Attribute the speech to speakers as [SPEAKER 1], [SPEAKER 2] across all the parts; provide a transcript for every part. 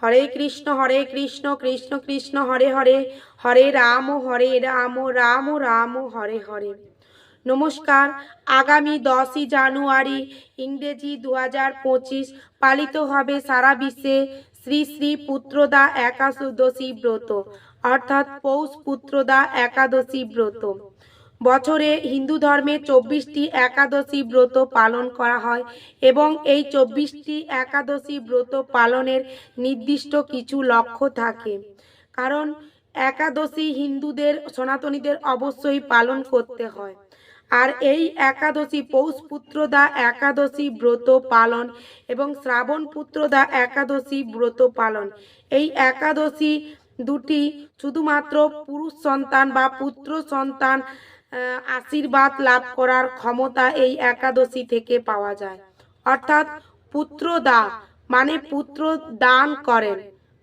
[SPEAKER 1] হরে কৃষ্ণ কৃষ্ণ কৃষ্ণ হরে হরে, হরে রাম রাম রাম হরে হরে। নমস্কার। আগামী 10ই জানুয়ারি ইংরেজি 2025 পালিত হবে সারা বিশ্বে শ্রী শ্রী পুত্রদা একাদশী ব্রত, অর্থাৎ পৌষ পুত্রদা একাদশী ব্রত। বছরে হিন্দু ধর্মে 24টি একাদশী ব্রত পালন করা হয় এবং এই 24টি একাদশী ব্রত পালনের নির্দিষ্ট কিছু লক্ষ্য থাকে। কারণ একাদশী হিন্দুদের সনাতনীদের অবশ্যই পালন করতে হয়। আর এই একাদশী পৌষ পুত্রদা একাদশী ব্রত পালন এবং শ্রাবণ পুত্রদা একাদশী ব্রত পালন, এই একাদশী দুটি শুধুমাত্র পুরুষ সন্তান বা পুত্র সন্তান আশীর্বাদ লাভ করার ক্ষমতা এই একাদশী থেকে পাওয়া যায়। অর্থাৎ পুত্রদা মানে পুত্র দান করেন।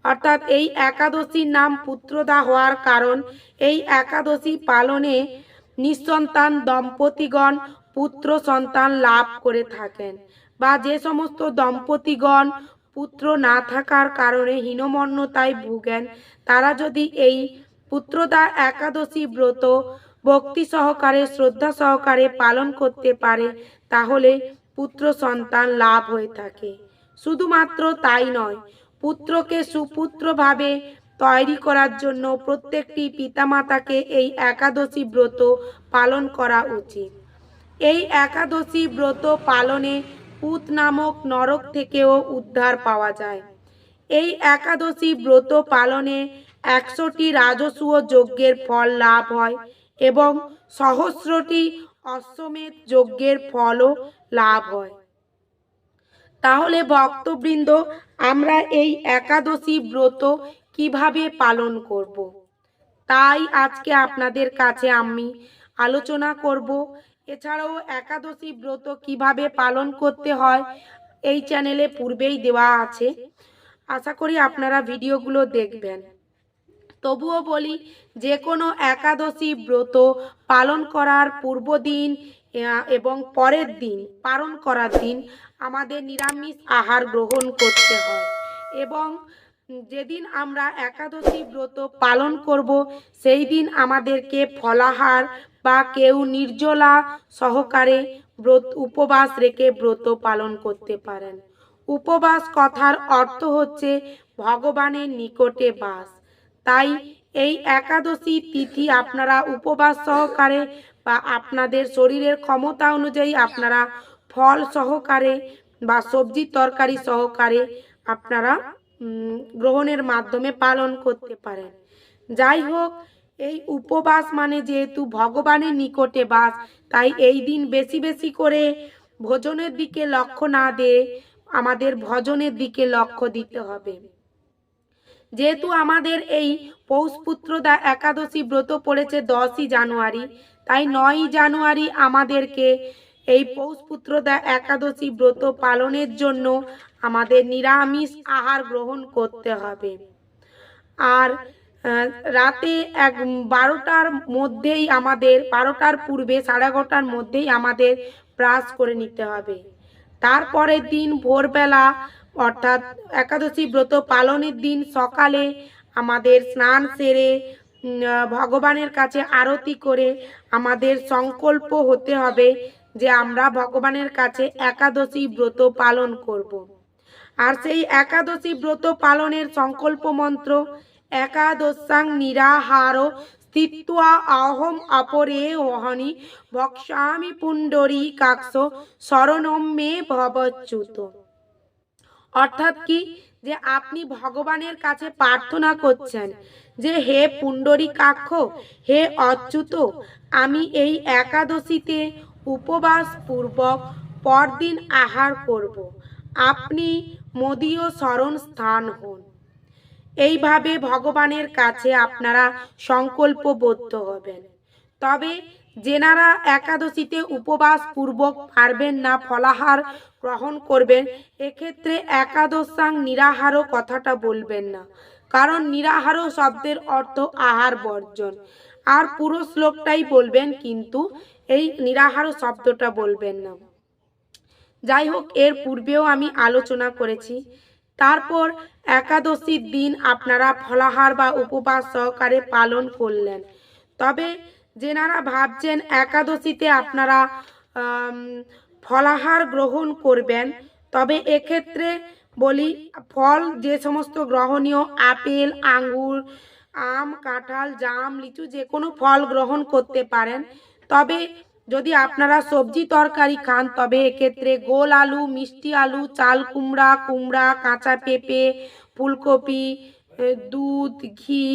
[SPEAKER 1] অর্থাৎ এই একাদশীর নাম পুত্রদা হওয়ার কারণ এই একাদশী পালনে নিঃসন্তান দম্পতিগণ পুত্র সন্তান লাভ করে থাকেন, বা যে সমস্ত দম্পতিগণ পুত্র না থাকার কারণে হীনমন্যতায় ভুগেন, তারা যদি এই পুত্রদা একাদশী ব্রত ভক্তি সহকারে শ্রদ্ধা সহকারে পালন করতে পারে, তাহলে পুত্র সন্তান লাভ হয়ে থাকে। শুধুমাত্র তাই নয়, পুত্রকে সুপুত্রভাবে তৈরি করার জন্য প্রত্যেকটি পিতামাতাকে এই একাদশী ব্রত পালন করা উচিত। এই একাদশী ব্রত পালনে পুত নামক নরক থেকেও উদ্ধার পাওয়া যায়। এই একাদশী ব্রত পালনে 100টি রাজসূয় যজ্ঞের ফল লাভ হয় এবং সহস্রটি অশ্বমেধ যজ্ঞের ফলও লাভ হয়। তাহলে ভক্তবৃন্দ, আমরা এই একাদশী ব্রত কিভাবে পালন করব, তাই আজকে আপনাদের কাছে আমি আলোচনা করব। এছাড়াও একাদশী ব্রত কিভাবে পালন করতে হয় এই চ্যানেলে পূর্বেই দেওয়া আছে, আশা করি আপনারা ভিডিওগুলো দেখবেন। তবুও বলি, যে কোনো একাদশী ব্রত পালন করার পূর্ব দিন এবং পরের দিন পালন করার দিন আমাদের নিরামিষ আহার গ্রহণ করতে হয় এবং যেদিন আমরা একাদশী ব্রত পালন করব সেই দিন আমাদেরকে ফলাহার বা কেউ নির্জলা সহকারে ব্রত উপবাস রেখে ব্রত পালন করতে পারেন। উপবাস কথার অর্থ হচ্ছে ভগবানের নিকটে বাস। তাই এই একাদশী তিথি আপনারা উপবাস সহকারে বা আপনাদের শরীরের ক্ষমতা অনুযায়ী আপনারা ফল সহকারে বা সবজি তরকারি সহকারে আপনারা গ্রহণের মাধ্যমে পালন করতে পারেন। যাই হোক, এই উপবাস মানে যেহেতু ভগবানের নিকটে বাস, তাই এই দিন বেশি বেশি করে ভোজনের দিকে লক্ষ্য না দিয়ে আমাদের ভজনের দিকে লক্ষ্য দিতে হবে। যেহেতু আমাদের এই পৌষ পুত্রদা একাদশী ব্রত পড়েছে 10ই জানুয়ারি, তাই 9ই জানুয়ারি আমাদেরকে এই পৌষ পুত্রদা একাদশী ব্রত পালনের জন্য আমাদের নিরামিষ আহার গ্রহণ করতে হবে। আর রাতে 12টার মধ্যেই আমাদের 12টার পূর্বে 11:30টার মধ্যেই আমাদের ব্রাশ করে নিতে হবে। তারপরের দিন ভোরবেলা অর্থাৎ একাদশী ব্রত পালনের দিন সকালে আমাদের স্নান সেরে ভগবানের কাছে আরতি করে আমাদের সংকল্প হতে হবে যে আমরা ভগবানের কাছে একাদশী ব্রত পালন করব। আর সেই একাদশী ব্রত পালনের সংকল্প মন্ত্র একাদশাং নিরাহার স্থিত্বা অহম অপরে ওহনি ভক্ষ্যামি পুণ্ডরী কাক্ষ শরণম মে ভবচ্যুত। অর্থাৎ কি, যে আপনি ভগবানের কাছে প্রার্থনা করছেন যে হে পুণ্ডরী কাক্ষ, হে অচ্যুত, আমি এই একাদশীতে উপবাস পূর্বক পরদিন আহার করব, আপনি মদীয় শরণ স্থান হন। এইভাবে ভগবানের কাছে আপনারা সংকল্পবদ্ধ হবেন। তবে যেনারা একাদশীতে উপবাস পূর্বক পারবেন না, ফলাহার গ্রহণ করবেন, এক্ষেত্রে একাদশাং নিরাহার কথাটা বলবেন না, কারণ নিরাহার শব্দের অর্থ আহার বর্জন। আর পুরো শ্লোকটাই বলবেন, কিন্তু এই নিরাহার শব্দটা বলবেন না। যাই হোক, এর পূর্বেও আমি আলোচনা করেছি। তারপর একাদশীর দিন আপনারা ফলাহার বা উপবাস সহকারে পালন করলেন। তবে যেনারা ভাবছেন একাদশীতে আপনারা ফলাহার গ্রহণ করবেন, তবে এক্ষেত্রে বলি ফল যে সমস্ত গ্রহণীয় আপেল, আঙ্গুর, আম, কাঁঠাল, জাম, লিচু যে কোনো ফল গ্রহণ করতে পারেন। তবে যদি আপনারা সবজি তরকারি খান তবে এক্ষেত্রে গোল আলু, মিষ্টি আলু, চাল কুমড়া, কাঁচা পেঁপে, ফুলকপি, দুধ, ঘি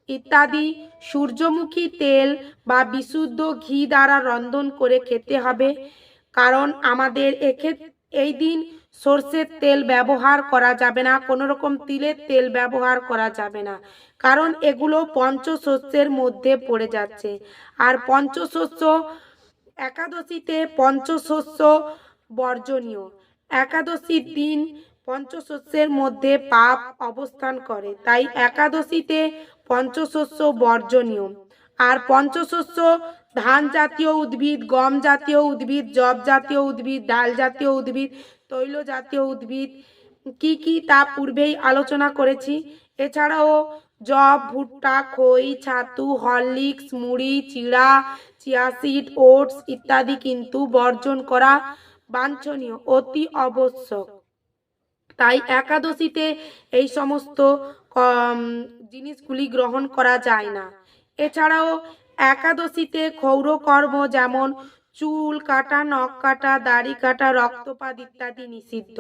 [SPEAKER 1] ইত্যাদি সূর্যমুখী তেল বা বিশুদ্ধ ঘি দ্বারা রন্ধন করে খেতে হবে। কারণ আমাদের এই দিন সর্ষের তেল ব্যবহার করা যাবে না, কোনো রকম তিলের তেল ব্যবহার করা যাবে না, কারণ এগুলো পঞ্চশস্যের মধ্যে পড়ে যাচ্ছে। আর পঞ্চশস্য একাদশীতে পঞ্চশস্য বর্জনীয়। একাদশীর দিন পঞ্চশস্যের মধ্যে পাপ অবস্থান করে, তাই একাদশীতে পঞ্চশস্য বর্জনীয়। আর পঞ্চশস্য ধান জাতীয় উদ্ভিদ, গম জাতীয় উদ্ভিদ, যব জাতীয় উদ্ভিদ, ডাল জাতীয় উদ্ভিদ, তৈল জাতীয় উদ্ভিদ কি কি তা পূর্বেই আলোচনা করেছি। এছাড়াও যব, ভুট্টা, খই, ছাতু, হরলিক্স, মুড়ি, চিড়া, চিয়া সিড, ওটস ইত্যাদি কিন্তু বর্জন করা বাঞ্ছনীয়, অতি আবশ্যক। তাই একাদশীতে এই সমস্ত জিনিসগুলি গ্রহণ করা যায় না। এছাড়াও একাদশীতে ক্ষৌরকর্ম যেমন চুল কাটা, নখ কাটা, দাড়ি কাটা, রক্তপাত ইত্যাদি নিষিদ্ধ।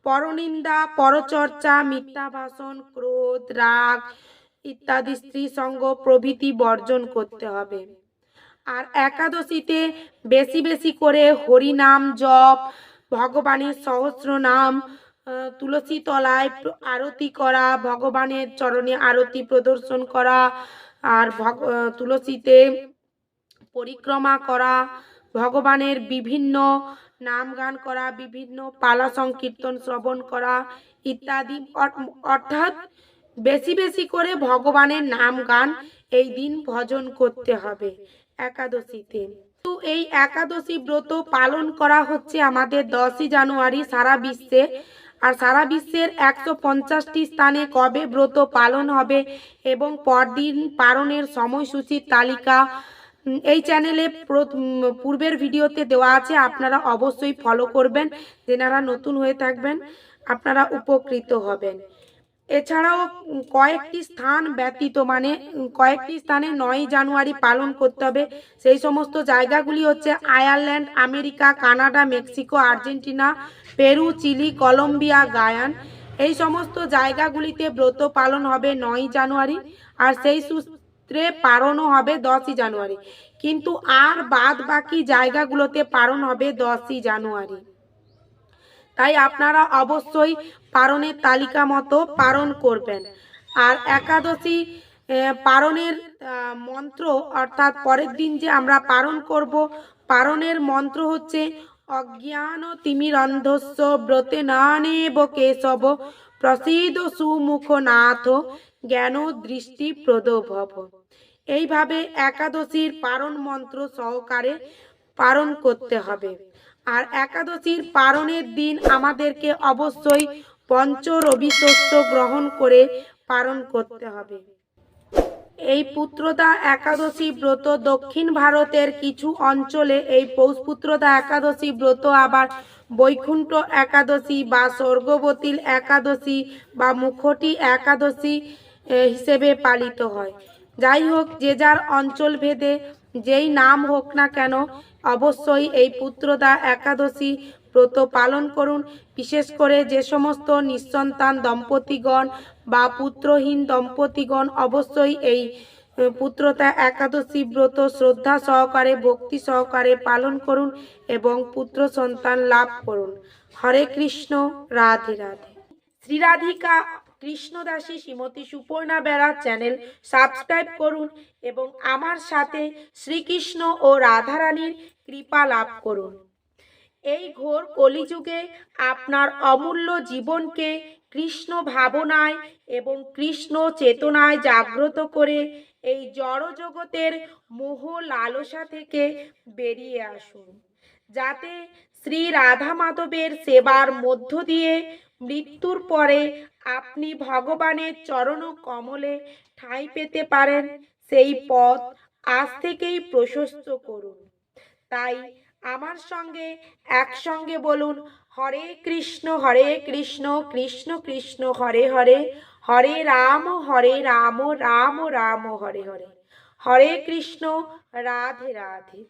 [SPEAKER 1] পরনিন্দা, পরচর্চা, মিথ্যা ভাষণ, ক্রোধ, রাগ ইত্যাদি, স্ত্রী সঙ্গ প্রভৃতি বর্জন করতে হবে। আর একাদশীতে বেশি বেশি করে হরিনাম জপ, ভগবানের সহস্র নাম, তুলসী তলায় আরতি করা, ভগবানের চরণে আরতি প্রদর্শন করা, আর তুলসীতে পরিক্রমা করা, ভগবানের বিভিন্ন নাম গান করা, বিভিন্ন পালা সংকীর্তন শ্রবণ করা ইত্যাদি, অর্থাৎ বেশি বেশি করে ভগবানের নাম গান এই দিন ভজন করতে হবে একাদশীতে। তো এই একাদশী ব্রত পালন করা হচ্ছে আমাদের 10ই জানুয়ারি সারা বিশ্বে। আর সারা বিশ্বের 150টি স্থানে কবে ব্রত পালন হবে এবং পরদিন পালনের সময়সূচির তালিকা এই চ্যানেলে পূর্বের ভিডিওতে দেওয়া আছে, আপনারা অবশ্যই ফলো করবেন। যেনারা নতুন হয়ে থাকবেন আপনারা উপকৃত হবেন। এছাড়াও কয়েকটি স্থান ব্যতীত, মানে কয়েকটি স্থানে 9ই জানুয়ারি পালন করতে হবে। সেই সমস্ত জায়গাগুলি হচ্ছে Ireland, America, Canada, Mexico, Argentina, Peru, Chile, Colombia, Guyana. এই সমস্ত জায়গাগুলিতে ব্রত পালন হবে 9ই জানুয়ারি, আর সেই সূত্রে পালনও হবে 10ই জানুয়ারি। কিন্তু আর বাদ বাকি জায়গাগুলোতে পালন হবে 10ই জানুয়ারি। তাই আপনারা অবশ্যই পালনের তালিকা মতো পালন করবেন। আর একাদশী পালনের মন্ত্র, অর্থাৎ পরের দিন যে আমরা পালন করব, পালনের মন্ত্র হচ্ছে অজ্ঞান তিমিরন্ধস্য ব্রতে নানেব কেশব প্রসীদ সুমুখ নাথ জ্ঞান দৃষ্টি প্রদভব। এইভাবে একাদশীর পালন মন্ত্র সহকারে পালন করতে হবে। আর একাদশীর পালনের দিন আমাদেরকে অবশ্যই পঞ্চরবি শস্য গ্রহণ করে পালন করতে হবে। এই পুত্রদা একাদশী ব্রত দক্ষিণ ভারতের কিছু অঞ্চলে এই পৌষপুত্রদা একাদশী ব্রত আবার বৈকুণ্ঠ একাদশী বা স্বর্গবতী একাদশী বা মুখটি একাদশী হিসেবে পালিত হয়। যাই হোক, যে যার অঞ্চল ভেদে যেই নাম হোক না কেন, অবশ্যই এই পুত্রদা একাদশী ব্রত পালন করুন। বিশেষ করে যে সমস্ত নিঃসন্তান দম্পতিগণ বা পুত্রহীন দম্পতিগণ অবশ্যই এই পুত্রদা একাদশী ব্রত শ্রদ্ধা সহকারে, ভক্তি সহকারে পালন করুন এবং পুত্র সন্তান লাভ করুন। হরে কৃষ্ণ, রাধে রাধে। শ্রীরাধিকা কৃষ্ণদাসী শ্রীমতী সুপর্ণা বেরা চ্যানেল সাবস্ক্রাইব করুন এবং আমার সাথে শ্রীকৃষ্ণ ও রাধারানীর কৃপা লাভ করুন। এই ঘোর কলিযুগে আপনার অমূল্য জীবনকে কৃষ্ণ ভাবনায় এবং কৃষ্ণ চেতনায় জাগ্রত করে এই জড় জগতের মোহ লালসা থেকে বেরিয়ে আসুন। যাতে শ্রী রাধা মাধবের সেবার মধ্য দিয়ে মৃত্যুর পরে আপনি ভগবানের চরণ কমলে ঠাঁই পেতে পারেন, সেই পথ আজ থেকেই প্রশস্ত করুন। তাই আমার সঙ্গে একসঙ্গে বলুন, হরে কৃষ্ণ কৃষ্ণ কৃষ্ণ হরে হরে, হরে রাম রাম রাম হরে হরে, হরে কৃষ্ণ, রাধে রাধে।